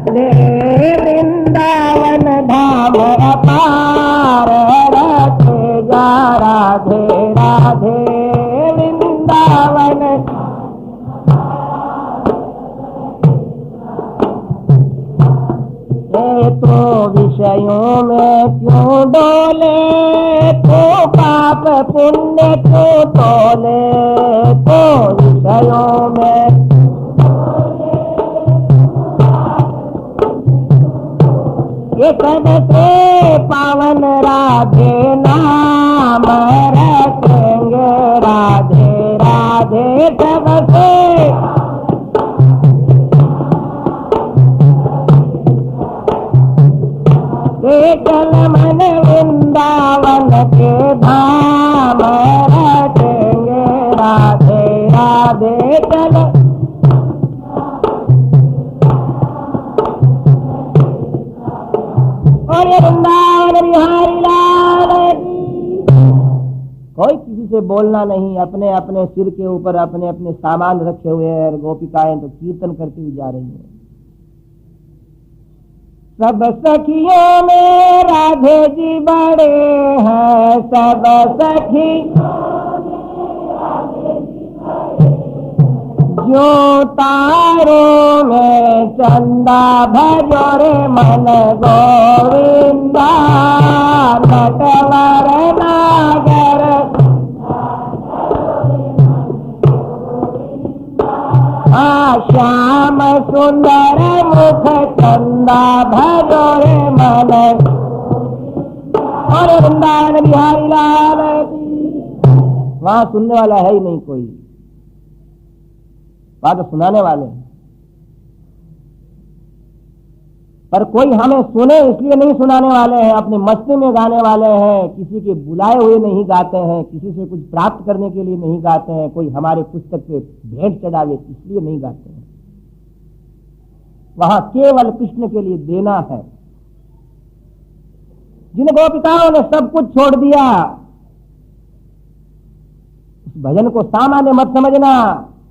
ले वृंदावन धाम अपार रखे जा राधे राधे वृंदावन। तो विषयों में क्यों डोले, तो पाप पुण्य क्यों तोले, तो विषयों में ये सबसे पावन राधे नाम रखेंगे राधे राधे सबसे। चल मन वृंदावन के धाम रखेंगे राधे राधे चल। और ये वृंदावन बिहारी लाल की। कोई किसी से बोलना नहीं, अपने अपने सिर के ऊपर अपने अपने सामान रखे हुए हैं और गोपिकाएं तो कीर्तन करती हुई जा रही हैं। सब सखियों में राधे जी बड़े हैं, सब सखी जो तारों में चंदा भजो रे मन गोविंदा नटवर नागर। श्याम सुंदर मुख चंदा भजो रे मन। और वृंदावन बिहारी लाल की। वहां सुनने वाला है ही नहीं कोई, बात तो सुनाने वाले हैं। पर कोई हमें सुने इसलिए नहीं सुनाने वाले हैं, अपने मस्ती में गाने वाले हैं, किसी के बुलाए हुए नहीं गाते हैं, किसी से कुछ प्राप्त करने के लिए नहीं गाते हैं, कोई हमारे पुस्तक पे भेंट चढ़ावे इसलिए नहीं गाते हैं। वहां केवल कृष्ण के लिए देना है। जिन गोपिकाओं ने सब कुछ छोड़ दिया, उस भजन को सामान्य मत समझना।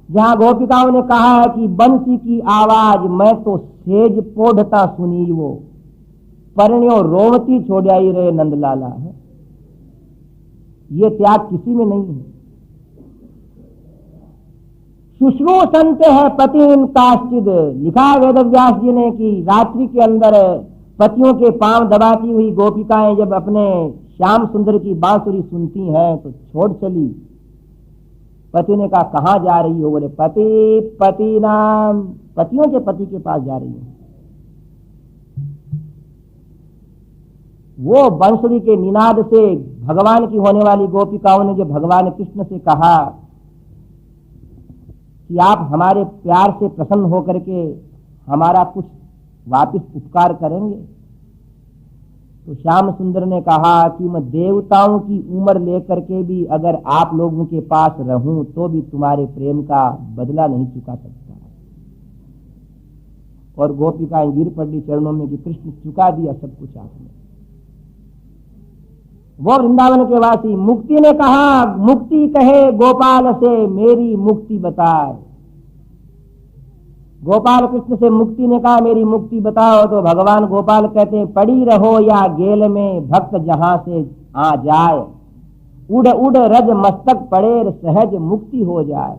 जहां गोपिकाओं ने कहा है कि बंसी की आवाज मैं तो सेज पोढ़ता सुनी वो, परण्यो रोवती छोड़ाई रे नंदलाला है, ये त्याग किसी में नहीं है। शुश्रूषन्ते है पतिन काश्चिद, लिखा वेद व्यास जी ने कि रात्रि के अंदर पतियों के पांव दबाती हुई गोपिकाएं जब अपने श्याम सुंदर की बांसुरी सुनती हैं तो छोड़ चली। पति ने कहा कहाँ जा रही हो? बोले पति नाम, पतियों के पति के पास जा रही है। वो बांसुरी के निनाद से भगवान की होने वाली गोपिकाओं ने जब भगवान कृष्ण से कहा कि आप हमारे प्यार से प्रसन्न होकर के हमारा कुछ वापिस उपकार करेंगे, तो श्याम सुंदर ने कहा कि मैं देवताओं की उम्र लेकर के भी अगर आप लोगों के पास रहूं तो भी तुम्हारे प्रेम का बदला नहीं चुका सकता। और गोपिकाएं गिर पड़ी चरणों में कि कृष्ण चुका दिया सब कुछ आपने। वो वृंदावन के वासी मुक्ति ने कहा, मुक्ति कहे गोपाल से मेरी मुक्ति बताए। गोपाल कृष्ण से मुक्ति ने कहा मेरी मुक्ति बताओ, तो भगवान गोपाल कहते हैं पड़ी रहो या गेल में भक्त जहां से आ जाए, उड़ उड़ रज मस्तक पड़े सहज मुक्ति हो जाए।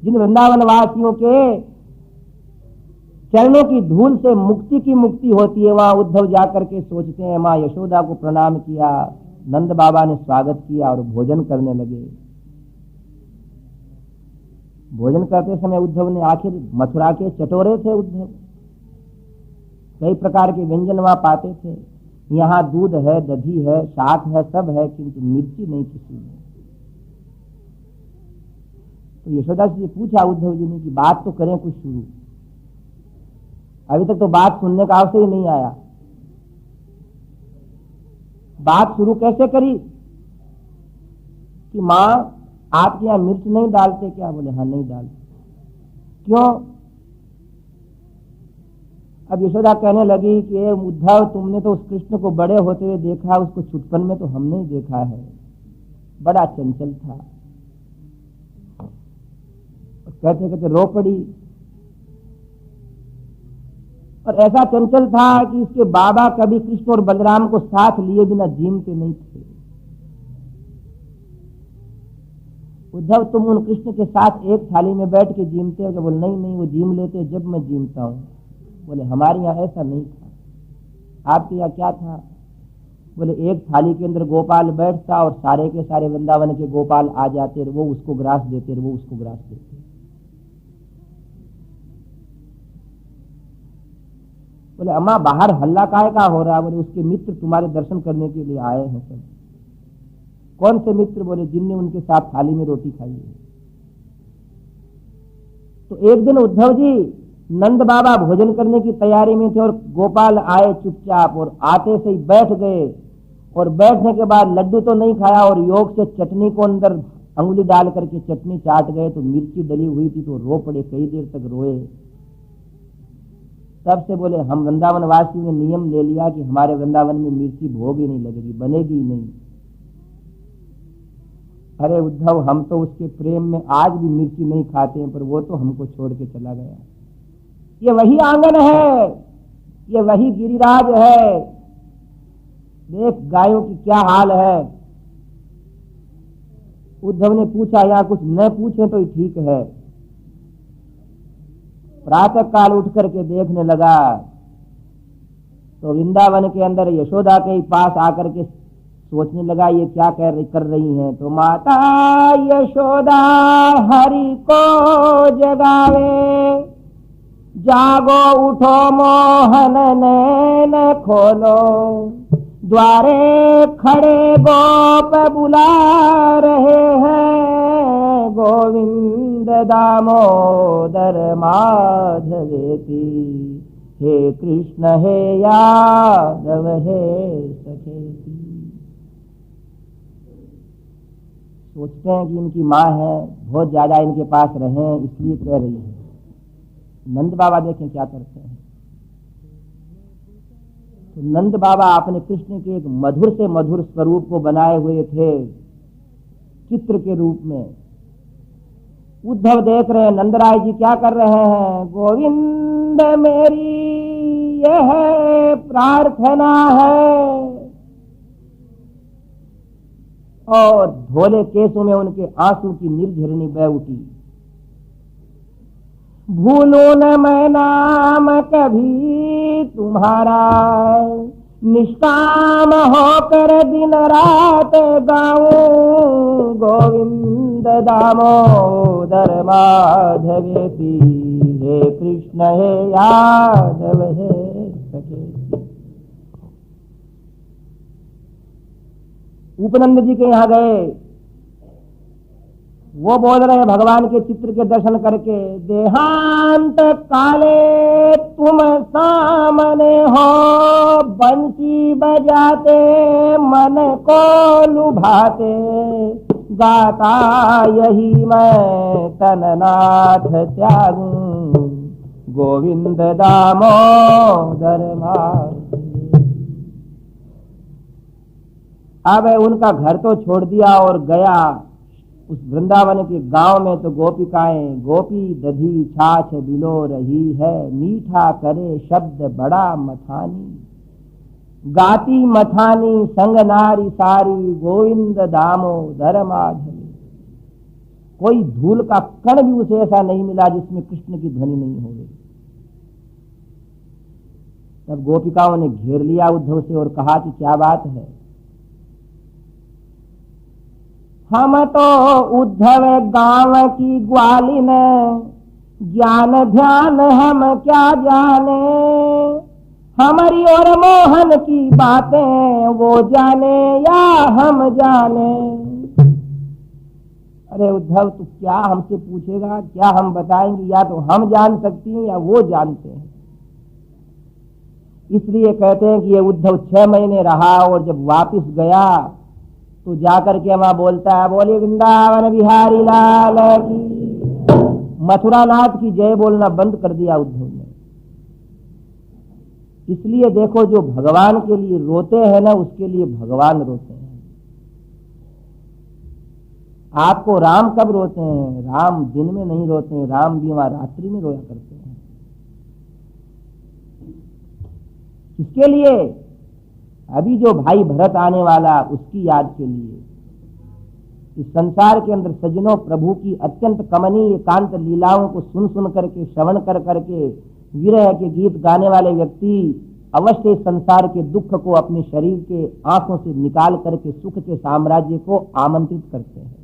जिन वृंदावन वासियों के चरणों की धूल से मुक्ति की मुक्ति होती है, वहां उद्धव जाकर के सोचते हैं माँ यशोदा को प्रणाम किया, नंद बाबा ने स्वागत किया और भोजन करने लगे। भोजन करते समय उद्धव ने आखिर मथुरा के चटोरे थे उद्धव, कई प्रकार के व्यंजन वहां पाते थे। यहाँ दूध है, दही है, शाक है, सब है, किंतु मिर्ची नहीं किसी में। तो यशोदा से पूछा उद्धव जी ने कि बात तो करें कुछ शुरू। अभी तक तो बात सुनने का अवसर ही नहीं आया, बात शुरू कैसे करी कि माँ आपके यहाँ मिर्च नहीं डालते क्या? बोले हाँ नहीं डालते। क्यों? अब यशोदा कहने लगी कि उद्धव तुमने तो उस कृष्ण को बड़े होते हुए देखा, उसको छुटपन में तो हमने ही देखा है, बड़ा चंचल था। कहते कहते रो पड़ी और ऐसा चंचल था कि इसके बाबा कभी कृष्ण और बलराम को साथ लिए बिना जीमते नहीं थे। उद्धव, तुम उन कृष्ण के साथ एक थाली में बैठ के जीमते हो? बोले नहीं नहीं, वो जीम लेते जब मैं जीमता हूं। बोले हमारे यहाँ ऐसा नहीं था। आपके यहाँ क्या था? बोले एक थाली के अंदर गोपाल बैठता और सारे के सारे वृंदावन के गोपाल आ जाते, वो उसको ग्रास देते, वो उसको ग्रास देते। बोले अम्मा बाहर हल्ला काहे का हो रहा? बोले उसके मित्र तुम्हारे दर्शन करने के लिए आए हैं सब। कौन से मित्र? बोले जिनने उनके साथ थाली में रोटी खाई है। तो एक दिन उद्धव जी नंद बाबा भोजन करने की तैयारी में थे और गोपाल आए चुपचाप, और आते से ही बैठ गए, और बैठने के बाद लड्डू तो नहीं खाया और योग से चटनी को अंदर अंगुली डाल करके चटनी चाट गए। तो मिर्ची डली हुई थी तो रो पड़े, कई देर तक रोए। तब से बोले हम वृंदावन वासियों ने नियम ले लिया कि हमारे वृंदावन में मिर्ची भोग ही नहीं लगेगी, बनेगी ही नहीं। अरे उद्धव, हम तो उसके प्रेम में आज भी मिर्ची नहीं खाते हैं, पर वो तो हमको छोड़ के चला गया। ये वही आंगन है, ये वही गिरिराज है। देख गायों की क्या हाल है। उद्धव ने पूछा, या कुछ न पूछे तो ही ठीक है। प्रातः काल उठ करके देखने लगा तो वृंदावन के अंदर यशोदा के पास आकर के सोचने लगा ये क्या कर रही हैं। तो माता यशोदा हरि को जगावे, जागो उठो मोहन नैन खोलो, द्वारे खड़े गोप बुला रहे हैं, गोविंद दामोदर माधवेति, हे कृष्ण हे यादव हे सखेति। सोचते हैं कि इनकी माँ है, बहुत ज्यादा इनके पास रहे इसलिए कह रही है। नंद बाबा देखें क्या करते हैं। तो नंद बाबा अपने कृष्ण के एक मधुर से मधुर स्वरूप को बनाए हुए थे चित्र के रूप में। उद्धव देख रहे हैं नंदराय जी क्या कर रहे हैं। गोविंद मेरी यह प्रार्थना है, और धोले केसों में उनके आंसू की निर्झरनी बह उठी। भूलूं न मैं नाम कभी तुम्हारा, निष्काम होकर दिन रात गाऊं, गोविंद दामोदर माधवेति, हे कृष्ण हे यादव हे सखेति। उपनंद जी के यहाँ गए, वो बोल रहे हैं भगवान के चित्र के दर्शन करके, देहांत काले तुम सामने हो, बंसी बजाते मन को लुभाते, गाता यही मैं तननाथ त्यागूं, गोविंद दामोदर माधवेति। अब उनका घर तो छोड़ दिया और गया उस वृंदावन के गांव में। तो गोपिकाएं गोपी दधी छाछ बिलो रही है, मीठा करे शब्द बड़ा मथानी, गाती मथानी संग नारी सारी, गोविंद दामोदर माधवी। कोई धूल का कण भी उसे ऐसा नहीं मिला जिसमें कृष्ण की ध्वनि नहीं हो गई। तब गोपिकाओं ने घेर लिया उद्धव से और कहा कि क्या बात है। हम तो उद्धव गांव की ग्वालिन, ज्ञान ध्यान हम क्या जाने, हमारी और मोहन की बातें वो जाने या हम जाने। अरे उद्धव, तू क्या हमसे पूछेगा, क्या हम बताएंगे? या तो हम जान सकती हैं या वो जानते हैं। इसलिए कहते हैं कि ये उद्धव 6 महीने रहा और जब वापिस गया तो जाकर के वहां बोलता है, बोले वृंदावन बिहारी लाल की। मथुरा नाथ की जय बोलना बंद कर दिया उद्धव ने। इसलिए देखो, जो भगवान के लिए रोते हैं ना, उसके लिए भगवान रोते हैं। आपको राम कब रोते हैं? राम दिन में नहीं रोते हैं, राम भी वहां रात्रि में रोया करते हैं। किसके लिए? अभी जो भाई भरत आने वाला, उसकी याद के लिए। इस संसार के अंदर सज्जनों, प्रभु की अत्यंत कमनीय एकांत लीलाओं को सुन सुन करके, श्रवण कर करके विरह के गीत गाने वाले व्यक्ति अवश्य इस संसार के दुख को अपने शरीर के आंखों से निकाल करके सुख के साम्राज्य को आमंत्रित करते हैं।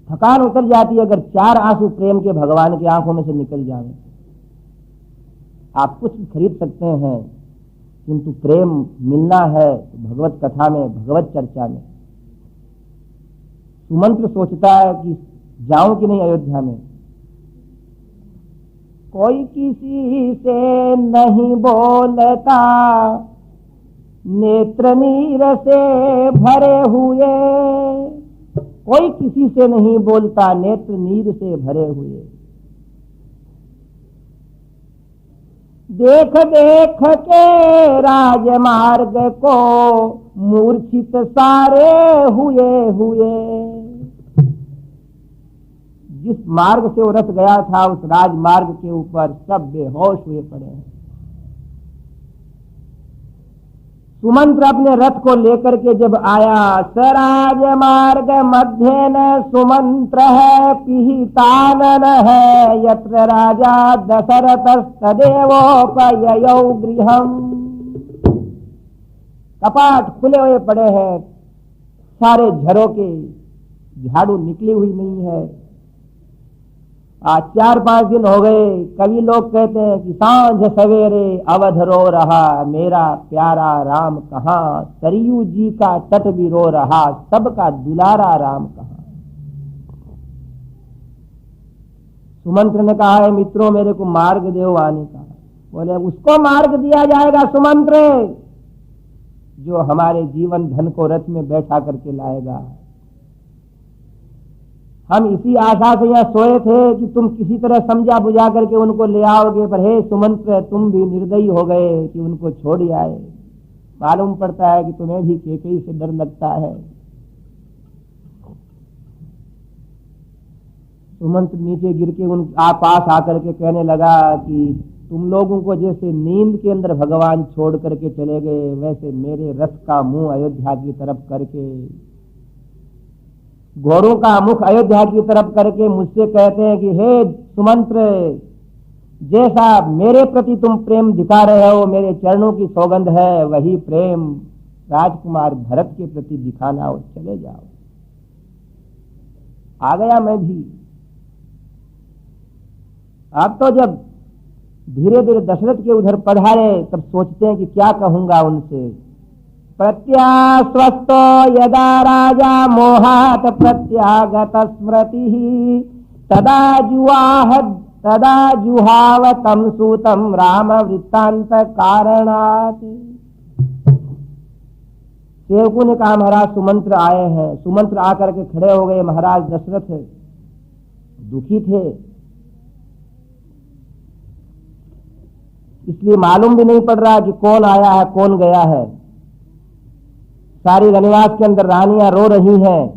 थकान उतर जाती है अगर 4 आंसू प्रेम के भगवान की आंखों में से निकल जाए। आप कुछ खरीद सकते हैं, किंतु प्रेम मिलना है तो भगवत कथा में, भगवत चर्चा में। सुमंत्र सोचता है कि जाऊं कि नहीं अयोध्या में। कोई किसी से नहीं बोलता, नेत्र नीर से भरे हुए। कोई किसी से नहीं बोलता, नेत्र नीर से भरे हुए। देख देख के राजमार्ग को मूर्छित सारे हुए हुए। जिस मार्ग से वो रथ गया था, उस राजमार्ग के ऊपर सब बेहोश हुए पड़े हैं। सुमंत्र अपने रथ को लेकर के जब आया, सराज मार्ग मध्य न सुमंत्र है, पिहितानन है यत्र राजा दशरथ तदेवोपययौ गृहम्। कपाट खुले हुए पड़े हैं, सारे झरोके, झाड़ू निकली हुई नहीं है। आज 4-5 दिन हो गए। कवि लोग कहते हैं कि सांझ सवेरे अवध रो रहा, मेरा प्यारा राम कहाँ। सरयू जी का तट भी रो रहा, सबका दुलारा राम कहाँ। सुमंत्र ने कहा है, मित्रों मेरे को मार्ग दो आने का। बोले उसको मार्ग दिया जाएगा सुमंत्र, जो हमारे जीवन धन को रथ में बैठा करके लाएगा। हम इसी आशा से यहाँ सोए थे कि तुम किसी तरह समझा बुझा करके उनको ले आओगे, पर हे सुमंत्र, तुम भी निर्दयी हो गए कि उनको छोड़ आए। मालूम पड़ता है कि तुम्हें भी केकई से डर लगता है। सुमंत्र नीचे गिर के उन पास आकर के कहने लगा कि तुम लोगों को जैसे नींद के अंदर भगवान छोड़ करके चले गए, वैसे मेरे रथ का मुंह अयोध्या की तरफ करके, घोड़ों का मुख अयोध्या की तरफ करके मुझसे कहते हैं कि हे सुमंत्र, जैसा मेरे प्रति तुम प्रेम दिखा रहे हो, मेरे चरणों की सौगंध है, वही प्रेम राजकुमार भरत के प्रति दिखाना और चले जाओ। आ गया मैं भी। अब तो जब धीरे धीरे दशरथ के उधर पधारे, तब सोचते हैं कि क्या कहूंगा उनसे। प्रत्यास्वस्तो यदा राजा मोहात प्रत्यागत स्मृति, तदा जुहाव तम सूतम राम वृत्तांत कारणात्। सेवकों ने कहा, महाराज सुमंत्र आए हैं। सुमंत्र आकर के खड़े हो गए। महाराज दशरथ दुखी थे, इसलिए मालूम भी नहीं पड़ रहा कि कौन आया है कौन गया है। सारी रनिवास के अंदर रानियां रो रही हैं।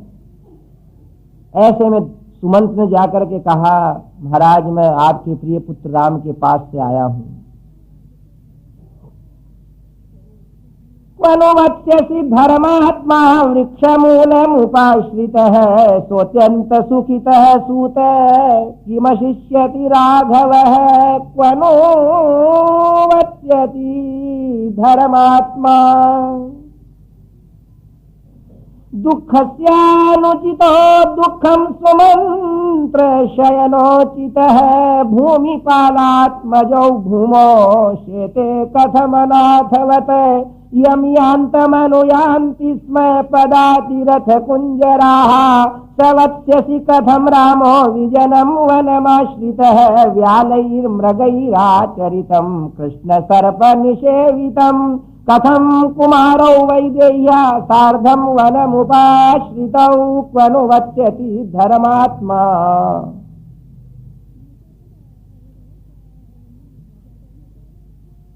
ऐसे में सुमंत्र ने जाकर के कहा, महाराज मैं आपके प्रिय पुत्र राम के पास से आया हूं। क्वनुवत्स्यसि धर्मात्मा वृक्ष मूलम उपाश्रित है, सोत्यंत सुखित सूत किमशिष्यति राघव। क्वनुवत्स्यसि धर्मात्मा दुःखस्यानुचितो दुःखं सुमंत्र शयनोचितः, भूमिपालात्मजौ भूमो शेते कथमनाथवत्, यम यान्तमनुयान्ति स्म पदातिरथ कुञ्जराः, सवत्स्यसि कथं रामो विजनं वनमाश्रितः, व्यालैर्मृगैराचरितं कृष्णसर्पनिषेवितं, कथं कुमारौ वैदेह्या सार्धं वनमुपाश्रितौ, क्वनुवत्स्यति धर्मात्मा।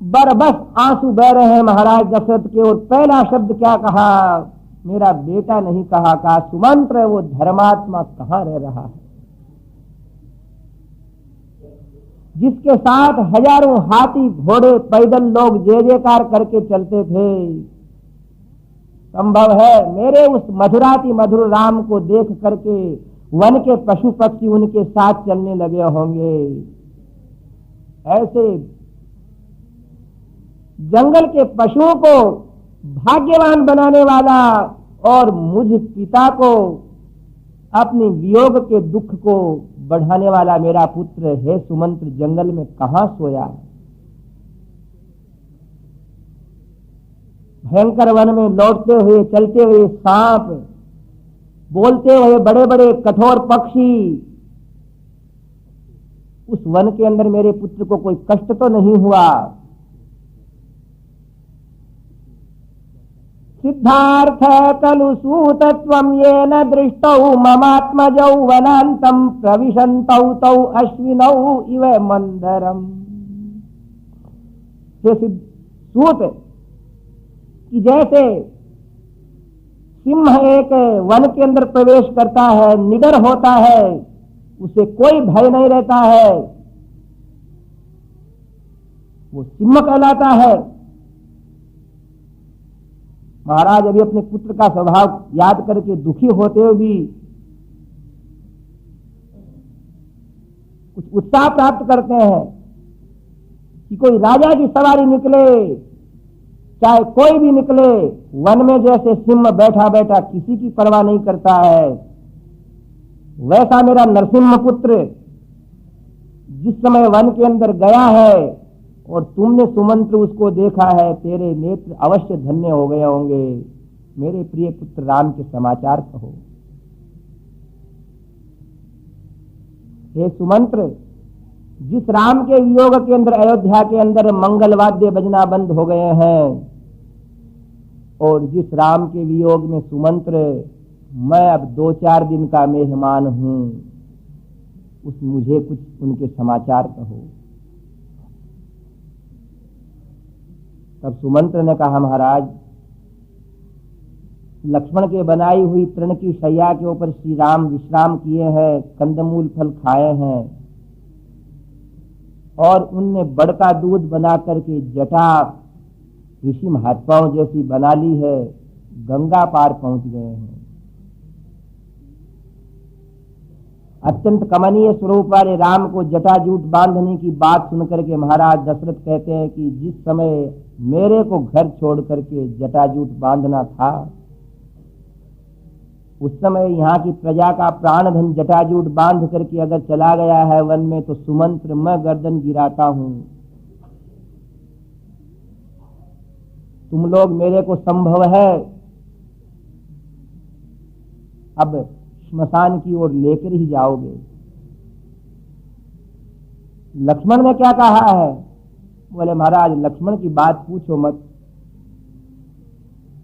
बरबस आंसू बह रहे हैं महाराज दशरथ के। और पहला शब्द क्या कहा? मेरा बेटा नहीं कहा सुमंत्र, वो धर्मात्मा कहाँ रह रहा है। जिसके साथ हजारों हाथी घोड़े पैदल लोग जय जयकार करके चलते थे, संभव है मेरे उस मधुराति मधुर राम को देख करके वन के पशु पक्षी उनके साथ चलने लगे होंगे। ऐसे जंगल के पशुओं को भाग्यवान बनाने वाला और मुझ पिता को अपने वियोग के दुख को बढ़ाने वाला मेरा पुत्र हे सुमंत्र जंगल में कहां सोया है। भयंकर वन में लौटते हुए चलते हुए सांप, बोलते हुए बड़े बड़े कठोर पक्षी, उस वन के अंदर मेरे पुत्र को कोई कष्ट तो नहीं हुआ। सिद्धार्थ खलु सूतत्वं येन दृष्टौ ममात्मजौ वनान्तं प्रविशन्तौ तौ अश्विनौ इव मंदरम। सूत कि जैसे सिंह एक वन के अंदर प्रवेश करता है, निडर होता है, उसे कोई भय नहीं रहता है, वो सिंह कहलाता है। महाराज अभी अपने पुत्र का स्वभाव याद करके दुखी होते हुए भी कुछ उत्साह प्राप्त करते हैं कि कोई राजा की सवारी निकले, चाहे कोई भी निकले, वन में जैसे सिंह बैठा बैठा किसी की परवाह नहीं करता है, वैसा मेरा नरसिंह पुत्र जिस समय वन के अंदर गया है और तुमने सुमंत्र उसको देखा है, तेरे नेत्र अवश्य धन्य हो गए होंगे। मेरे प्रिय पुत्र राम के समाचार कहो। हे सुमंत्र, जिस राम के वियोग के अंदर अयोध्या के अंदर मंगल वाद्य बजना बंद हो गए हैं, और जिस राम के वियोग में सुमंत्र मैं अब 2-4 दिन का मेहमान हूं, उस मुझे कुछ उनके समाचार कहो। तब सुमंत्र ने कहा, महाराज लक्ष्मण के बनाई हुई तृण की शैया के ऊपर श्री राम विश्राम किए हैं, कंदमूल फल खाए हैं, और उनने बड़का दूध बना करके जटा ऋषि महात्माओं जैसी बना ली है, गंगा पार पहुंच गए हैं। अत्यंत कमनीय स्वरूप वाले राम को जटाजूट बांधने की बात सुनकर के महाराज दशरथ कहते हैं कि जिस समय मेरे को घर छोड़ करके जटाजूट बांधना था, उस समय यहाँ की प्रजा का प्राण धन जटाजूट बांध करके अगर चला गया है वन में, तो सुमंत्र मैं गर्दन गिराता हूं। तुम लोग मेरे को संभव है अब श्मशान की ओर लेकर ही जाओगे। लक्ष्मण ने क्या कहा है? बोले महाराज लक्ष्मण की बात पूछो मत।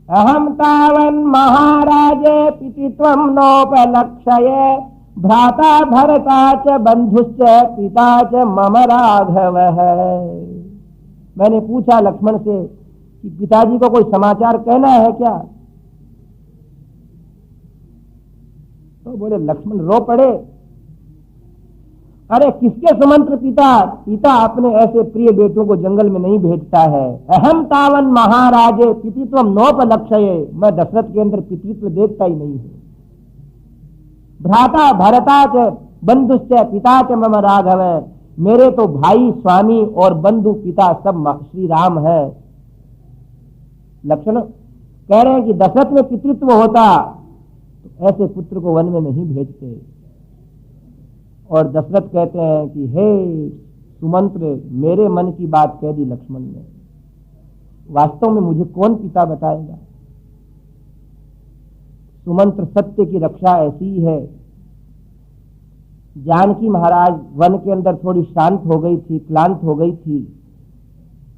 अहम तावन महाराजे पितित्वं नोपलक्ष्ये भ्राता भरता च बंधुश्च पिता च मम राघवः। मैंने पूछा लक्ष्मण से कि पिताजी को कोई समाचार कहना है क्या? तो बोले लक्ष्मण रो पड़े, अरे किसके सुमंत्र पिता? पिता अपने ऐसे प्रिय बेटों को जंगल में नहीं भेजता है। अहम तावन महाराजे पितित्वं नोपलक्ष्ये, मैं दशरथ के अंदर पितृत्व देखता ही नहीं है। भ्राता भरता च बंधुश्च पिता च मम राघव, मेरे तो भाई स्वामी और बंधु पिता सब श्री राम है। लक्ष्मण कह रहे हैं कि दशरथ में पितृत्व होता तो ऐसे पुत्र को वन में नहीं भेजते। और दशरथ कहते हैं कि हे सुमंत्र, मेरे मन की बात कह दी लक्ष्मण ने, वास्तव में मुझे कौन पिता बताएगा? सुमंत्र सत्य की रक्षा ऐसी है। जानकी महाराज वन के अंदर थोड़ी शांत हो गई थी, क्लांत हो गई थी,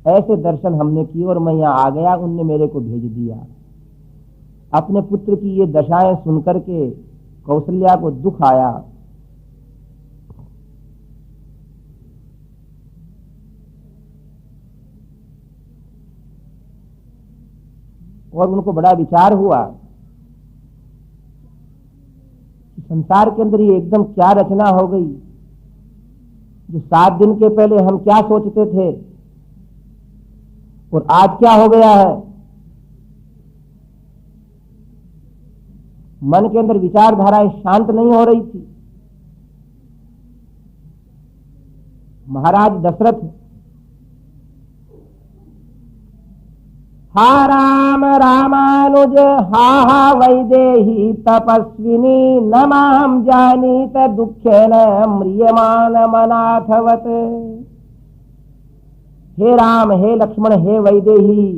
ऐसे दर्शन हमने किए और मैं यहां आ गया, उनने मेरे को भेज दिया। अपने पुत्र की ये दशाएं सुनकर के कौशल्या को दुख आया। और उनको बड़ा विचार हुआ कि संसार के अंदर ये एकदम क्या रचना हो गई, जो 7 दिन के पहले हम क्या सोचते थे और आज क्या हो गया है। मन के अंदर विचारधाराएं शांत नहीं हो रही थी। महाराज दशरथ, हा राम रामानुज हा हा वैदेही तपस्विनी न माम जानीत दुखेन म्रियमान मनाथवत। हे राम, हे लक्ष्मण, हे वैदेही,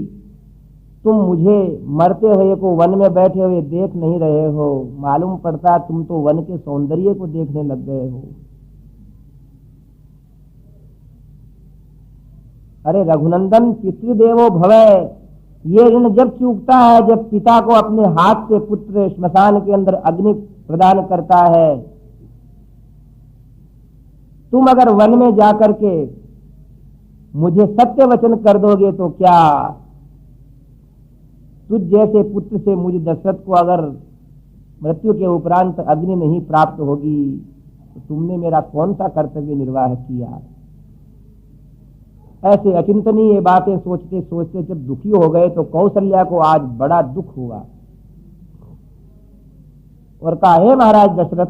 तुम मुझे मरते हुए को वन में बैठे हुए देख नहीं रहे हो। मालूम पड़ता तुम तो वन के सौंदर्य को देखने लग गए हो। अरे रघुनंदन, पितृदेवो भवः, ये ऋण जब चूकता है जब पिता को अपने हाथ से पुत्र श्मशान के अंदर अग्नि प्रदान करता है। तुम अगर वन में जाकर के मुझे सत्य वचन कर दोगे तो क्या तुझ जैसे पुत्र से मुझे दशरथ को अगर मृत्यु के उपरांत अग्नि नहीं प्राप्त होगी तो तुमने मेरा कौन सा कर्तव्य निर्वाह किया। ऐसे अचिंतनीय बातें सोचते सोचते जब दुखी हो गए तो कौशल्या को आज बड़ा दुख हुआ और कहा, हे महाराज दशरथ,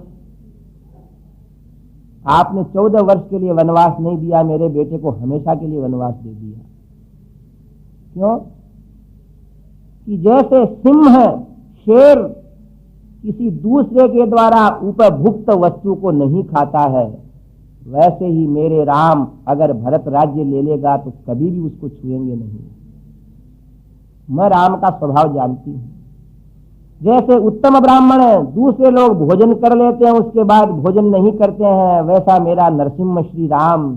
आपने 14 वर्ष के लिए वनवास नहीं दिया, मेरे बेटे को हमेशा के लिए वनवास दे दिया। क्यों? कि जैसे सिंह शेर किसी दूसरे के द्वारा उपभुक्त वस्तु को नहीं खाता है, वैसे ही मेरे राम अगर भरत राज्य ले लेगा तो कभी भी उसको छुएंगे नहीं। मैं राम का स्वभाव जानती हूं। जैसे उत्तम ब्राह्मण दूसरे लोग भोजन कर लेते हैं उसके बाद भोजन नहीं करते हैं, वैसा मेरा नरसिम्हा श्री राम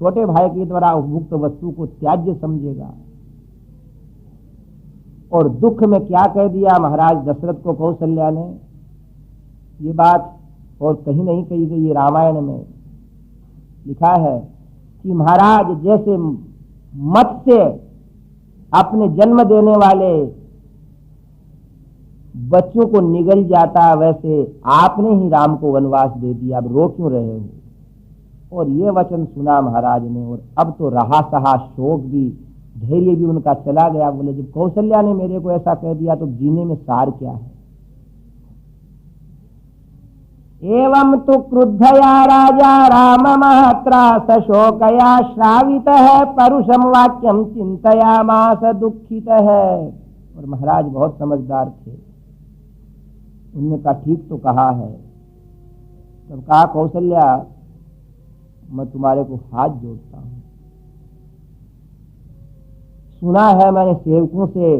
छोटे भाई के द्वारा उपभुक्त वस्तु को त्याज्य समझेगा। और दुख में क्या कह दिया महाराज दशरथ को कौशल्या ने, ये बात और कहीं नहीं कही गई, रामायण में लिखा है कि महाराज जैसे मत्स्य अपने जन्म देने वाले बच्चों को निगल जाता, वैसे आपने ही राम को वनवास दे दिया, अब रो क्यों रहे हो। और ये वचन सुना महाराज ने और अब तो रहा सहा शोक भी, धैर्य भी उनका चला गया। बोले जब कौशल्या ने मेरे को ऐसा कह दिया तो जीने में सार क्या है। एवं तो क्रुद्धया राजा राम महत्रा सशोकया श्रावित है परुषम वाक्यम चिंतयामास दुखित है। और महाराज बहुत समझदार थे, उन्होंने कहा ठीक तो कहा है। तब कहा कौशल्या, मैं तुम्हारे को हाथ जोड़ता हूं। सुना है मैंने सेवकों से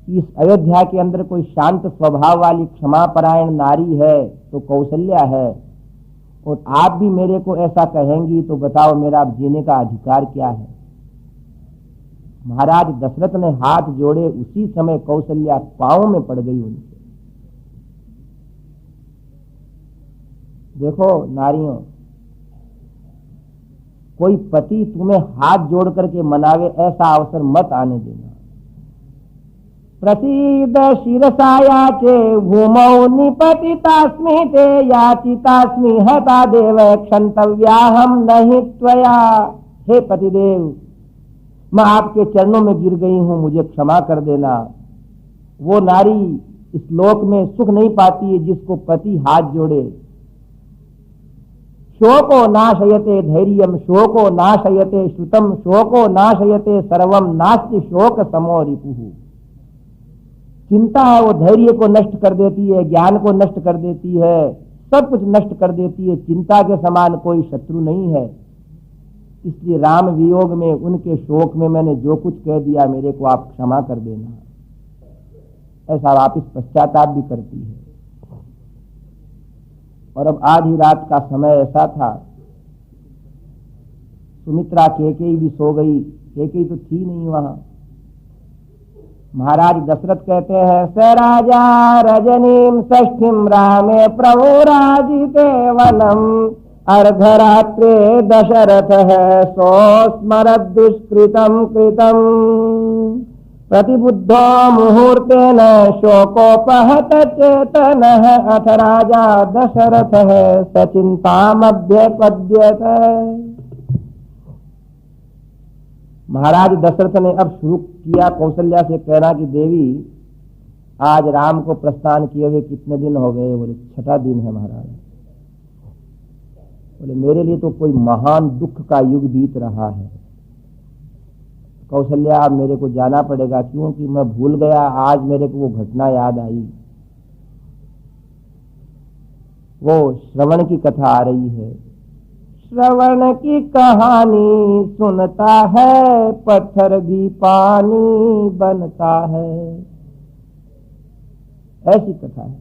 इस अयोध्या के अंदर कोई शांत स्वभाव वाली क्षमा परायण नारी है तो कौशल्या है, और आप भी मेरे को ऐसा कहेंगी तो बताओ मेरा जीने का अधिकार क्या है। महाराज दशरथ ने हाथ जोड़े, उसी समय कौशल्या पांव में पड़ गई उनके। देखो नारियों, कोई पति तुम्हें हाथ जोड़ करके मनावे ऐसा अवसर मत आने देना। प्रसीद शिरसायाचे भूमौ निपतितास्मि ते याचितास्मि हता देव क्षंतव्याहम नहीं त्वया। हे पतिदेव, मैं आपके चरणों में गिर गई हूं, मुझे क्षमा कर देना। वो नारी इस लोक में सुख नहीं पाती है जिसको पति हाथ जोड़े। शोको नाशयते धैर्यम शोको नाशयते श्रुतम शोको नाशयते सर्वम नास्ति शोक समो रिपुः। चिंता है वो धैर्य को नष्ट कर देती है, ज्ञान को नष्ट कर देती है, सब कुछ नष्ट कर देती है। चिंता के समान कोई शत्रु नहीं है। इसलिए राम वियोग में, उनके शोक में मैंने जो कुछ कह दिया, मेरे को आप क्षमा कर देना। ऐसा वापिस पश्चाताप भी करती है। और अब आधी रात का समय ऐसा था, सुमित्रा केकई भी सो गई। केकई तो थी नहीं वहां। महाराज दशरथ कहते हैं, स राजा रजनीम षष्ठीम रामे प्रभु राजिते वनम अर्धरात्रे दशरथ है सो स्मरत दुष्कृतम कृतम प्रतिबुद्धो मुहूर्तेन शोकोपहत चेतन अथ राजा दशरथ सचिंतामभ्यपद्यत। महाराज दशरथ ने अब शुरू किया कौशल्या से कहना कि देवी, आज राम को प्रस्थान किए हुए कितने दिन हो गए? बोले 6ठा दिन है महाराज। बोले मेरे लिए तो कोई महान दुख का युग बीत रहा है। कौशल्या, अब मेरे को जाना पड़ेगा, क्योंकि मैं भूल गया, आज मेरे को वो घटना याद आई। वो श्रवण की कथा आ रही है। श्रवण की कहानी सुनता है, पत्थर भी पानी बनता है। ऐसी कथा है।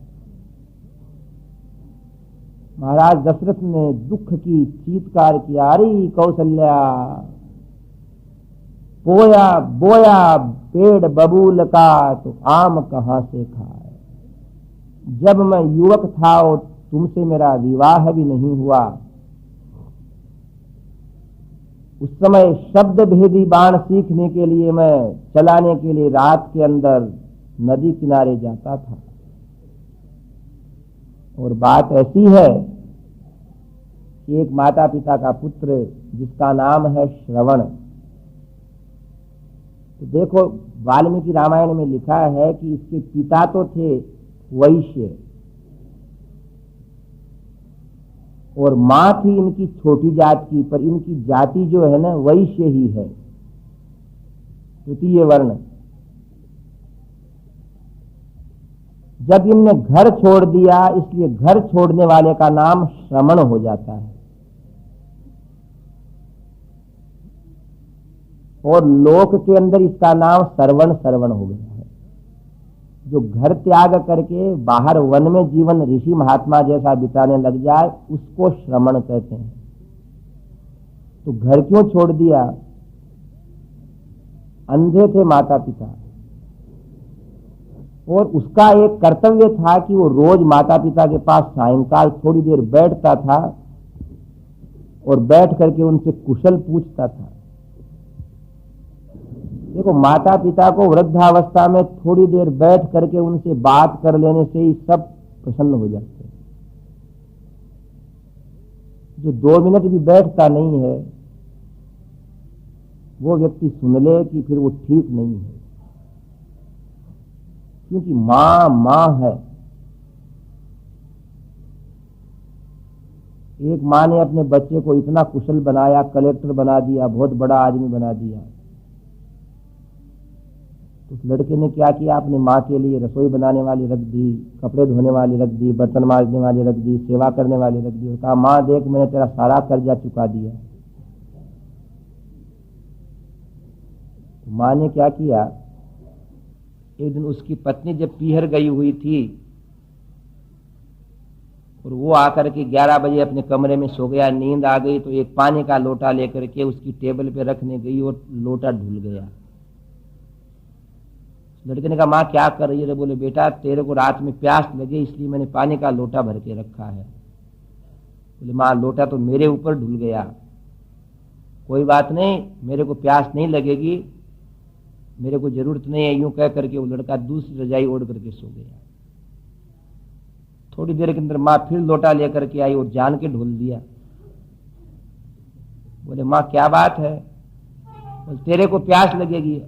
महाराज दशरथ ने दुख की चीत्कार किया, अरे कौशल्या, बोया बोया पेड़ बबूल का तो आम कहां से खाए। जब मैं युवक था और तुमसे मेरा विवाह भी नहीं हुआ, उस समय शब्द भेदी बाण सीखने के लिए मैं चलाने के लिए रात के अंदर नदी किनारे जाता था। और बात ऐसी है कि एक माता पिता का पुत्र जिसका नाम है श्रवण, तो देखो वाल्मीकि रामायण में लिखा है कि इसके पिता तो थे वैश्य और मां थी इनकी छोटी जात की, पर इनकी जाति जो है ना वैश्य ही है, तृतीय वर्ण। जब इनने घर छोड़ दिया, इसलिए घर छोड़ने वाले का नाम श्रमण हो जाता है। और लोक के अंदर इसका नाम सरवण सरवण हो गया है। जो घर त्याग करके बाहर वन में जीवन ऋषि महात्मा जैसा बिताने लग जाए, उसको श्रमण कहते हैं। तो घर क्यों छोड़ दिया? अंधे थे माता पिता, और उसका एक कर्तव्य था कि वो रोज माता पिता के पास सायंकाल थोड़ी देर बैठता था और बैठ करके उनसे कुशल पूछता था। देखो, माता पिता को वृद्धावस्था में थोड़ी देर बैठ करके उनसे बात कर लेने से ही सब प्रसन्न हो जाते हैं। जो 2 मिनट भी बैठता नहीं है, वो व्यक्ति सुन ले कि फिर वो ठीक नहीं है, क्योंकि मां है। एक मां ने अपने बच्चे को इतना कुशल बनाया, कलेक्टर बना दिया, बहुत बड़ा आदमी बना दिया। उस लड़के ने क्या किया? अपने माँ के लिए रसोई बनाने वाली रख दी, कपड़े धोने वाली रख दी, बर्तन मांजने वाली रख दी, सेवा करने वाली रख दी, और कहा माँ देख, मैंने तेरा सारा कर्जा चुका दिया। माँ ने क्या किया? एक दिन उसकी पत्नी जब पीहर गई हुई थी और वो आकर के 11 बजे अपने कमरे में सो गया, नींद आ गई, तो एक पानी का लोटा लेकर के उसकी टेबल पे रखने गई और लोटा ढुल गया। लड़के ने कहा माँ क्या कर रही है? बोले बेटा, तेरे को रात में प्यास लगे इसलिए मैंने पानी का लोटा भर के रखा है। बोले माँ, लोटा तो मेरे ऊपर ढुल गया। कोई बात नहीं, मेरे को प्यास नहीं लगेगी, मेरे को जरूरत नहीं है। यूं कह करके वो लड़का दूसरी रजाई ओढ़ करके सो गया। थोड़ी देर के अंदर माँ फिर लोटा लेकर के आई और जान के ढोल दिया। बोले माँ क्या बात है? बोले तेरे को प्यास लगेगी।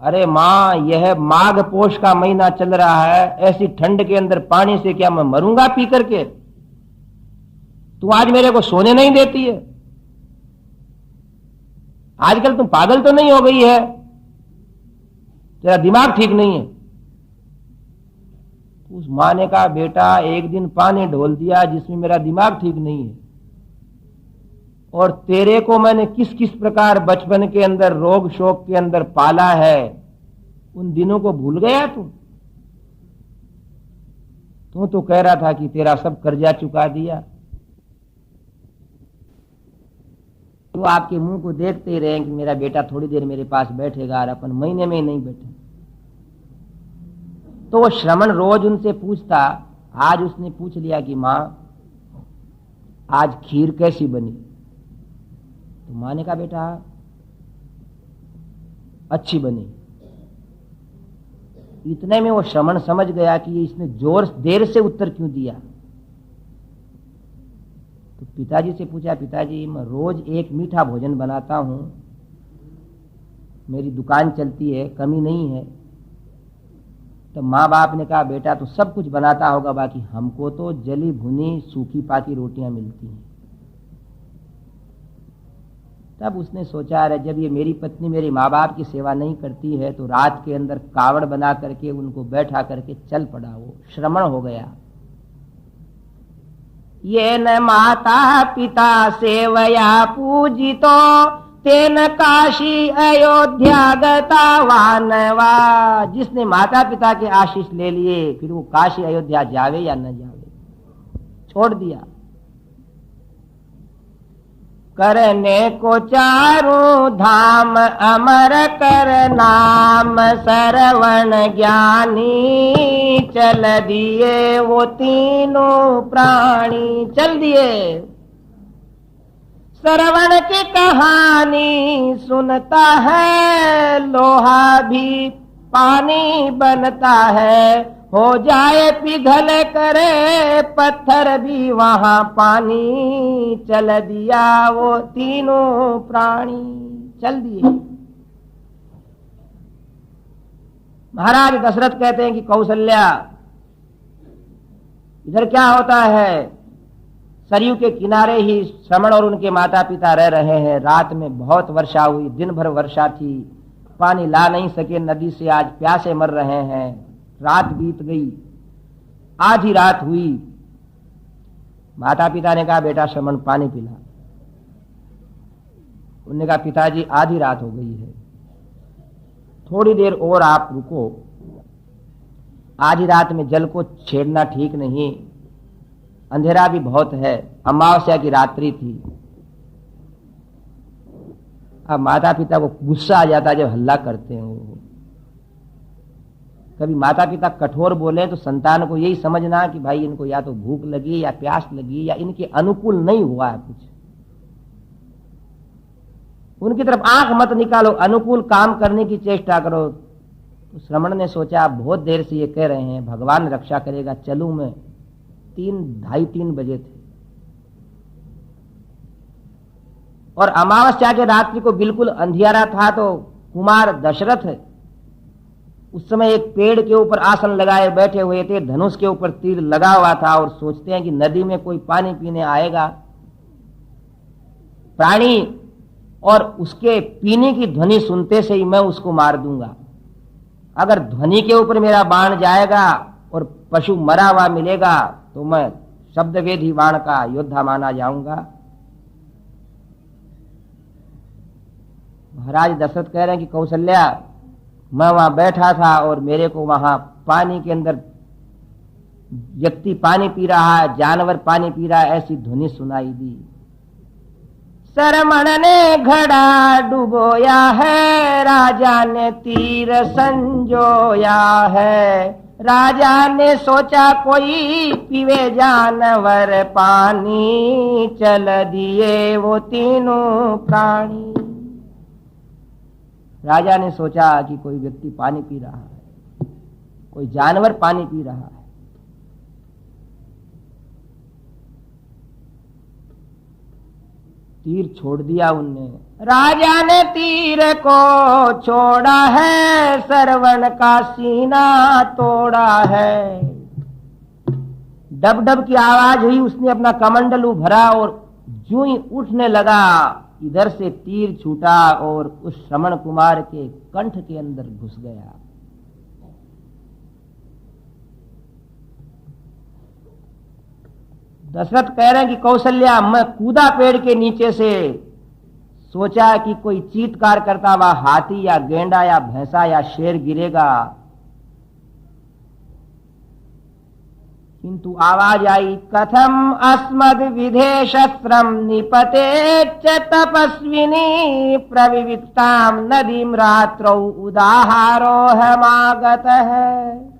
अरे माँ, यह माघ पोष का महीना चल रहा है, ऐसी ठंड के अंदर पानी से क्या मैं मरूंगा पी करके? तू आज मेरे को सोने नहीं देती है। आजकल तुम पागल तो नहीं हो गई है? तेरा दिमाग ठीक नहीं है। उस माँ ने कहा बेटा, एक दिन पानी ढोल दिया जिसमें मेरा दिमाग ठीक नहीं है, और तेरे को मैंने किस किस प्रकार बचपन के अंदर रोग शोक के अंदर पाला है, उन दिनों को भूल गया तू? तू तो कह रहा था कि तेरा सब कर्जा चुका दिया। तो आपके मुंह को देखते ही रहे कि मेरा बेटा थोड़ी देर मेरे पास बैठेगा, और अपन महीने में ही नहीं बैठे। तो वो श्रमण रोज उनसे पूछता। आज उसने पूछ लिया कि माँ, आज खीर कैसी बनी? तो माँ ने कहा बेटा अच्छी बनी। इतने में वो श्रमण समझ गया कि इसने देर से उत्तर क्यों दिया। तो पिताजी से पूछा, पिताजी मैं रोज एक मीठा भोजन बनाता हूं, मेरी दुकान चलती है, कमी नहीं है। तो माँ बाप ने कहा, बेटा तो सब कुछ बनाता होगा, बाकी हमको तो जली भुनी सूखी पाकी रोटियां मिलती हैं। तब उसने सोचा, अरे जब ये मेरी पत्नी मेरे माँ बाप की सेवा नहीं करती है तो रात के अंदर कावड़ बना करके उनको बैठा करके चल पड़ा। वो श्रमण हो गया। ये न माता पिता सेवया पूजितो तेन काशी अयोध्या गता वानवा। जिसने माता पिता के आशीष ले लिए फिर वो काशी अयोध्या जावे या न जावे, छोड़ दिया। करने को चारों धाम अमर कर नाम सरवण ज्ञानी। चल दिए वो तीनों प्राणी, चल दिए। सरवण की कहानी सुनता है, लोहा भी पानी बनता है। हो जाए पिघल करे पत्थर भी वहां पानी। चल दिया वो तीनों प्राणी, चल दिए। महाराज दशरथ कहते हैं कि कौशल्या, इधर क्या होता है, सरयू के किनारे ही श्रमण और उनके माता पिता रह रहे हैं। रात में बहुत वर्षा हुई, दिन भर वर्षा थी, पानी ला नहीं सके नदी से, आज प्यासे मर रहे हैं। रात बीत गई, आधी रात हुई। माता पिता ने कहा, बेटा श्रमण पानी पिला। उन्होंने कहा, पिताजी आधी रात हो गई है, थोड़ी देर और आप रुको। आधी रात में जल को छेड़ना ठीक नहीं, अंधेरा भी बहुत है, अमावस्या की रात्रि थी। अब माता पिता को गुस्सा आ जाता है जब हल्ला करते हैं। वो कभी माता पिता कठोर बोले तो संतान को यही समझना कि भाई इनको या तो भूख लगी या प्यास लगी या इनके अनुकूल नहीं हुआ है कुछ। उनकी तरफ आंख मत निकालो, अनुकूल काम करने की चेष्टा करो। तो श्रमण ने सोचा, बहुत देर से ये कह रहे हैं, भगवान रक्षा करेगा, चलूं मैं। 2:30-3 बजे थे और अमावस्या के रात्रि को बिल्कुल अंधियारा था। तो कुमार दशरथ उस समय एक पेड़ के ऊपर आसन लगाए बैठे हुए थे, धनुष के ऊपर तीर लगा हुआ था और सोचते हैं कि नदी में कोई पानी पीने आएगा प्राणी और उसके पीने की ध्वनि सुनते से ही मैं उसको मार दूंगा। अगर ध्वनि के ऊपर मेरा बाण जाएगा और पशु मरा हुआ मिलेगा तो मैं शब्दवेदी बाण का योद्धा माना जाऊंगा। महाराज दशरथ कह रहे हैं कि कौशल्या, मैं वहां बैठा था और मेरे को वहां पानी के अंदर व्यक्ति पानी पी रहा है, जानवर पानी पी रहा है, ऐसी ध्वनि सुनाई दी। सरमण ने घड़ा डुबोया है, राजा ने तीर संजोया है। राजा ने सोचा कोई पीवे जानवर पानी, चल दिए वो तीनों प्राणी। राजा ने सोचा कि कोई व्यक्ति पानी पी रहा है, कोई जानवर पानी पी रहा है। तीर छोड़ दिया उनने। राजा ने तीर को छोड़ा है, सरवण का सीना तोड़ा है। डब डब की आवाज हुई, उसने अपना कमंडलू भरा और जूं ही उठने लगा, इधर से तीर छूटा और उस श्रमण कुमार के कंठ के अंदर घुस गया। दशरथ कह रहे हैं कि कौशल्या, मैं कूदा पेड़ के नीचे से, सोचा कि कोई चीत्कार करता हुआ हाथी या गेंडा या भैंसा या शेर गिरेगा, किंतु आवाज आई, कथम अस्मद विधे शस्त्रम निपते च तपस्विनी प्रविविक्ताम नदीम रात्रौ उदाहारो हमागत है।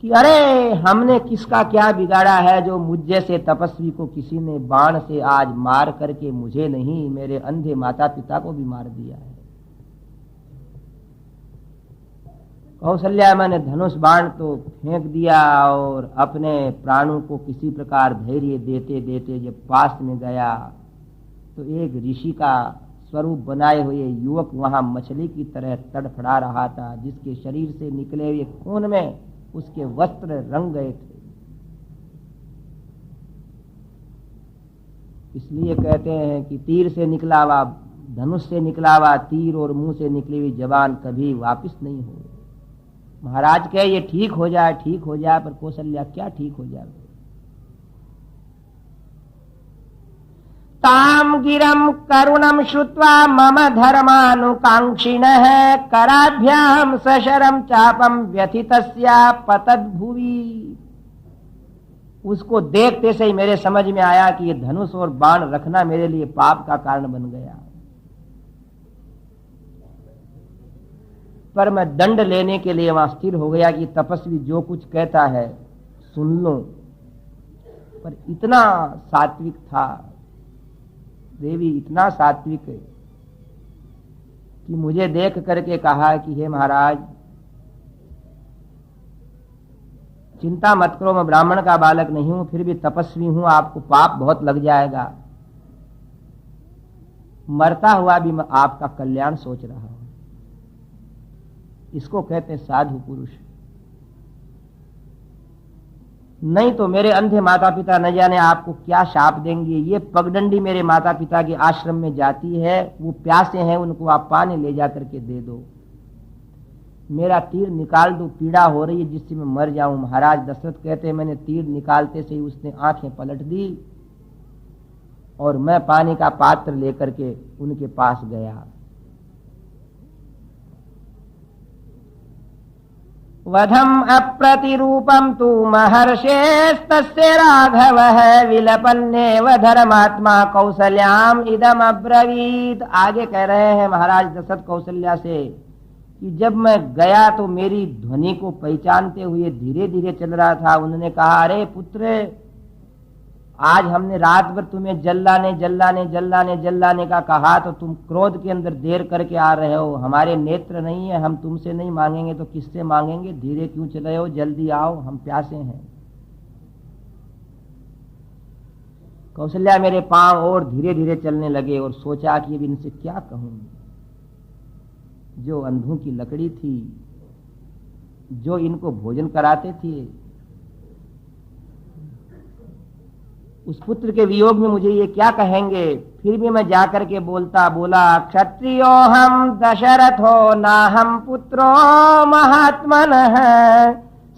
कि अरे हमने किसका क्या बिगाड़ा है जो मुझ जैसे तपस्वी को किसी ने बाण से आज मार करके मुझे नहीं मेरे अंधे माता पिता को भी मार दिया है। कौशल्या मैंने धनुष बाण तो फेंक दिया और अपने प्राणों को किसी प्रकार धैर्य देते देते जब पास में गया तो एक ऋषि का स्वरूप बनाए हुए युवक वहां मछली की तरह तड़फड़ा रहा था, जिसके शरीर से निकले हुए खून में उसके वस्त्र रंग गए थे। इसलिए कहते हैं कि तीर से निकला हुआ, धनुष से निकला हुआ तीर और मुंह से निकली हुई जबान कभी वापस नहीं हो। महाराज कहे ये ठीक हो जाए, ठीक हो जाए, पर कौशल्या क्या ठीक हो जाए। ताम गिरम करुणम श्रुत्वा मम धर्मानुकांक्षिणः कराभ्याम सशरम चापम व्यथितस्या पतद्भुवि। उसको देखते से ही मेरे समझ में आया कि ये धनुष और बाण रखना मेरे लिए पाप का कारण बन गया, पर मैं दंड लेने के लिए वहां स्थिर हो गया कि तपस्वी जो कुछ कहता है सुन लो। पर इतना सात्विक था देवी, इतना सात्विक है कि मुझे देख करके कहा कि हे महाराज चिंता मत करो, मैं ब्राह्मण का बालक नहीं हूं, फिर भी तपस्वी हूं, आपको पाप बहुत लग जाएगा, मरता हुआ भी मैं आपका कल्याण सोच रहा हूं। इसको कहते हैं साधु पुरुष। नहीं तो मेरे अंधे माता पिता न जाने आपको क्या शाप देंगे। ये पगडंडी मेरे माता पिता के आश्रम में जाती है, वो प्यासे हैं, उनको आप पानी ले जा करके दे दो, मेरा तीर निकाल दो, पीड़ा हो रही है जिससे मैं मर जाऊं। महाराज दशरथ कहते हैं मैंने तीर निकालते से ही उसने आंखें पलट दी और मैं पानी का पात्र लेकर के उनके पास गया। वधम अप्रतिरूपम तु महर्षेस्तस्य राघवः विलपन्नेव धर्मात्मा कौसल्याम इदम अब्रवीत। आगे कह रहे हैं महाराज दशरथ कौशल्या से कि जब मैं गया तो मेरी ध्वनि को पहचानते हुए धीरे धीरे चल रहा था। उन्होंने कहा अरे पुत्र, आज हमने रात भर तुम्हें जल्लाने का कहा तो तुम क्रोध के अंदर देर करके आ रहे हो। हमारे नेत्र नहीं है, हम तुमसे नहीं मांगेंगे तो किससे मांगेंगे? धीरे क्यों चल रहे हो? जल्दी आओ, हम प्यासे हैं। कौशल्या मेरे पांव और धीरे धीरे चलने लगे और सोचा कि अब इनसे क्या कहूं। जो अंधों की लकड़ी थी, जो इनको भोजन कराते थे, उस पुत्र के वियोग में मुझे ये क्या कहेंगे? फिर भी मैं जाकर के बोला क्षत्रियो हम दशरथो ना हम पुत्रो महात्मनः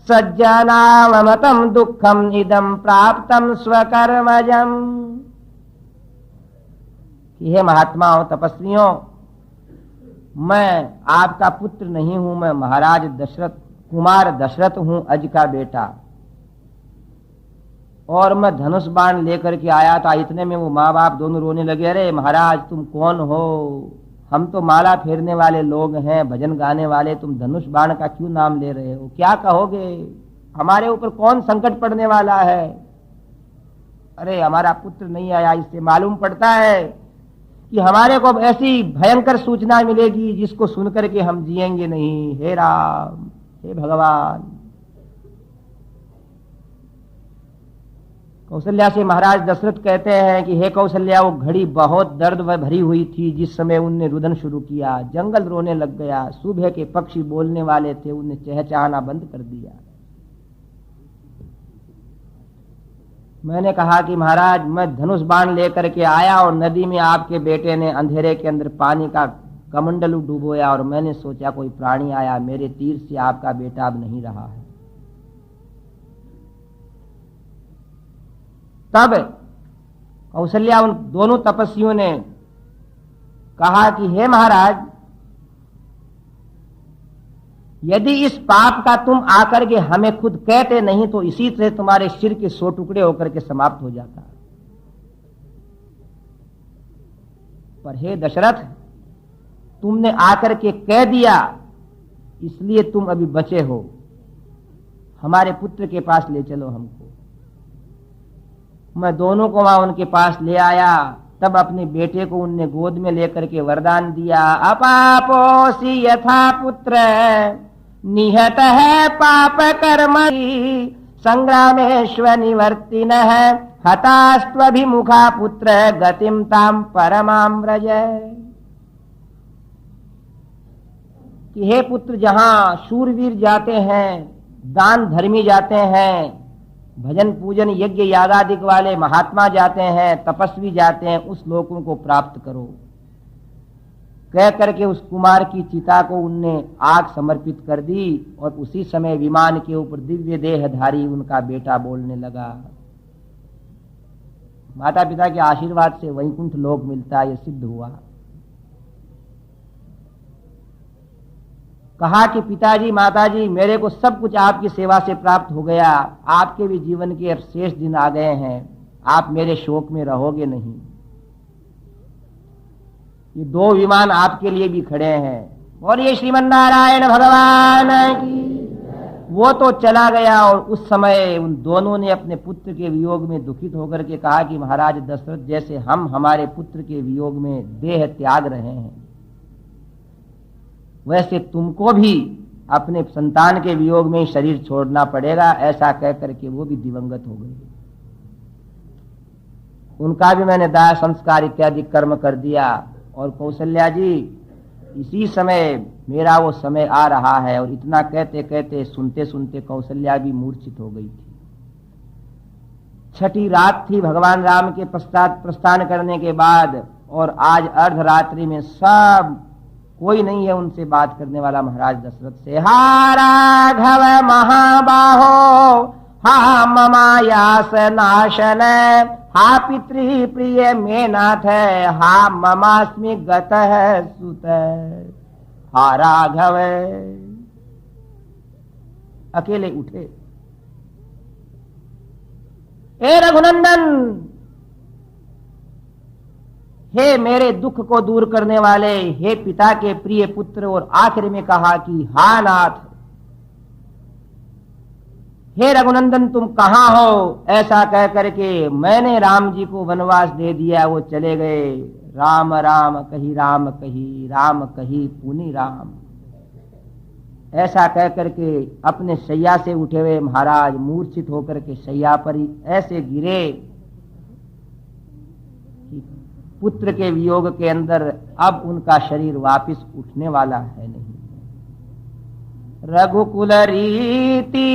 सज्जनामतम दुखम इदम प्राप्तम स्वकर्मजम। हे महात्माओं, तपस्वियों, मैं आपका पुत्र नहीं हूं, मैं महाराज दशरथ कुमार दशरथ हूं, अज का बेटा, और मैं धनुष बाण लेकर के आया था। इतने में वो माँ बाप दोनों रोने लगे। अरे महाराज तुम कौन हो? हम तो माला फेरने वाले लोग हैं, भजन गाने वाले, तुम धनुष बाण का क्यों नाम ले रहे हो? क्या कहोगे? हमारे ऊपर कौन संकट पड़ने वाला है? अरे हमारा पुत्र नहीं आया, इससे मालूम पड़ता है कि हमारे को अब ऐसी भयंकर सूचना मिलेगी जिसको सुनकर के हम जिएंगे नहीं। हे राम, हे भगवान। कौशल्या से महाराज दशरथ कहते हैं कि हे कौशल्या, वो घड़ी बहुत दर्द भरी हुई थी जिस समय उनने रुदन शुरू किया। जंगल रोने लग गया, सुबह के पक्षी बोलने वाले थे, उनने चहचहाना बंद कर दिया। मैंने कहा कि महाराज मैं धनुष बाण लेकर के आया और नदी में आपके बेटे ने अंधेरे के अंदर पानी का कमंडलू डुबोया और मैंने सोचा कोई प्राणी आया, मेरे तीर से आपका बेटा अब नहीं रहा है। तब कौशल्या उन दोनों तपस्वियों ने कहा कि हे महाराज, यदि इस पाप का तुम आकर के हमें खुद कहते नहीं तो इसी तरह तुम्हारे सिर के 100 टुकड़े होकर के समाप्त हो जाता। पर हे दशरथ, तुमने आकर के कह दिया, इसलिए तुम अभी बचे हो। हमारे पुत्र के पास ले चलो हमको। मैं दोनों को वहां उनके पास ले आया। तब अपने बेटे को उनने गोद में लेकर के वरदान दिया, अपापोसी यथा पुत्र निहत है पाप कर्म संग्रामेश्व निवर्तिन है हतास्त्वभिमुखा पुत्र गतिम ताम परमाम व्रज। कि हे पुत्र, जहां शूरवीर जाते हैं, दान धर्मी जाते हैं, भजन पूजन यज्ञ यागादिक वाले महात्मा जाते हैं, तपस्वी जाते हैं, उस लोकों को प्राप्त करो। कह करके उस कुमार की चिता को उनने आग समर्पित कर दी और उसी समय विमान के ऊपर दिव्य देहधारी उनका बेटा बोलने लगा। माता पिता के आशीर्वाद से वैकुंठ लोक मिलता है, यह सिद्ध हुआ। कहा कि पिताजी माताजी, मेरे को सब कुछ आपकी सेवा से प्राप्त हो गया, आपके भी जीवन के शेष दिन आ गए हैं, आप मेरे शोक में रहोगे नहीं। ये 2 विमान आपके लिए भी खड़े हैं। और ये श्रीमन नारायण भगवान की। वो तो चला गया और उस समय उन दोनों ने अपने पुत्र के वियोग में दुखित होकर के कहा कि महाराज दशरथ, जैसे हम हमारे पुत्र के वियोग में देह त्याग रहे हैं, वैसे तुमको भी अपने संतान के वियोग में शरीर छोड़ना पड़ेगा। ऐसा कह करके वो भी दिवंगत हो गए। उनका भी मैंने दाह संस्कार इत्यादि कर्म कर दिया। और कौशल्या जी, इसी समय मेरा वो समय आ रहा है। और इतना कहते कहते सुनते सुनते कौशल्या भी मूर्छित हो गई थी। 6ठी रात थी भगवान राम के पश्चात प्रस्थान करने के बाद, और आज अर्धरात्रि में सब कोई नहीं है उनसे बात करने वाला महाराज दशरथ से। हा राघव महाबाहो हा ममायास नाशन हा पितृ प्रिय में नाथ हा ममास्मि गत सुत। हा राघव, अकेले उठे। हे रघुनंदन, हे मेरे दुख को दूर करने वाले, हे पिता के प्रिय पुत्र। और आखिर में कहा कि हा नाथ, हे रघुनंदन तुम कहां हो। ऐसा कह करके मैंने राम जी को वनवास दे दिया, वो चले गए। राम राम कही राम कही, राम कही पुनि राम। ऐसा कह करके अपने शैया से उठे हुए महाराज मूर्छित होकर के शैया पर ही ऐसे गिरे कि पुत्र के वियोग के अंदर अब उनका शरीर वापस उठने वाला है नहीं। रघुकुल रीति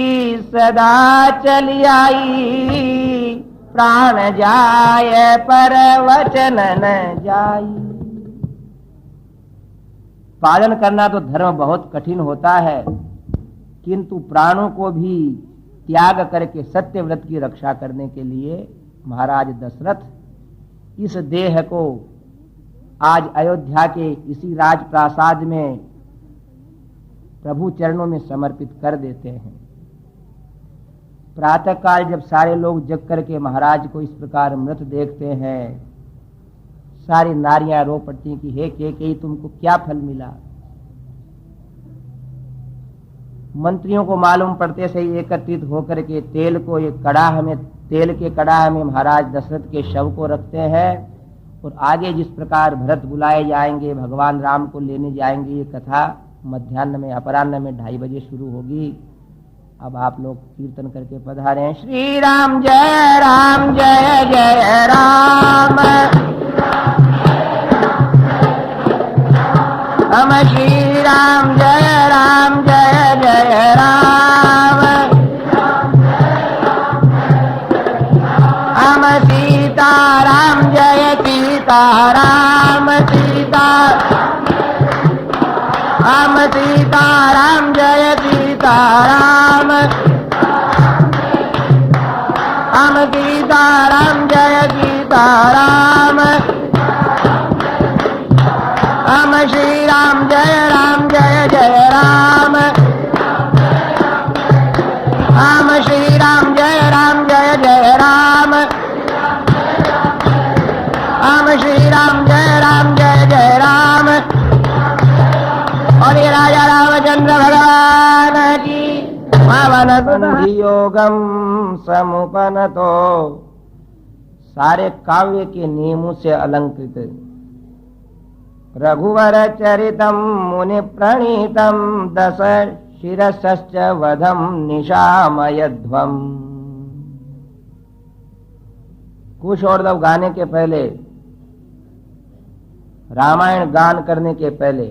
सदा चली आई, प्राण जाय पर वचन न जाई। पालन करना तो धर्म बहुत कठिन होता है, किंतु प्राणों को भी त्याग करके सत्य व्रत की रक्षा करने के लिए महाराज दशरथ इस देह को आज अयोध्या के इसी राजप्रासाद में प्रभु चरणों में समर्पित कर देते हैं। प्रातः काल जब सारे लोग जग करके महाराज को इस प्रकार मृत देखते हैं, सारी नारियां रो पड़ती कि हे कैकेयी तुमको क्या फल मिला। मंत्रियों को मालूम पड़ते से एकत्रित होकर के तेल को एक कड़ाह में, तेल के कड़ाह में महाराज दशरथ के शव को रखते हैं। और आगे जिस प्रकार भरत बुलाए जाएंगे, भगवान राम को लेने जाएंगे, ये कथा मध्याह्न में अपराह्न में 2:30 बजे शुरू होगी। अब आप लोग कीर्तन करके पधारे हैं। श्री राम जय जय राम, हम श्री राम जय जय राम, हम सीताराम जय सीताराम, हम सीताराम जय सीताराम, हम सीताराम जय सीताराम, हम श्री राम जय जय राम, हम श्री राम जय जय राम, हम श्री राम जय जय राम। और ये राजा रामचंद्र भगवान की पावन संधि योगम समुपनतो, सारे काव्य के नियमों से अलंकृत रघुवर चरितम मुनि प्रणीतम 10 शिरसश्च वधम निशामयध्वम। कुश और उद्धव गाने के पहले, रामायण गान करने के पहले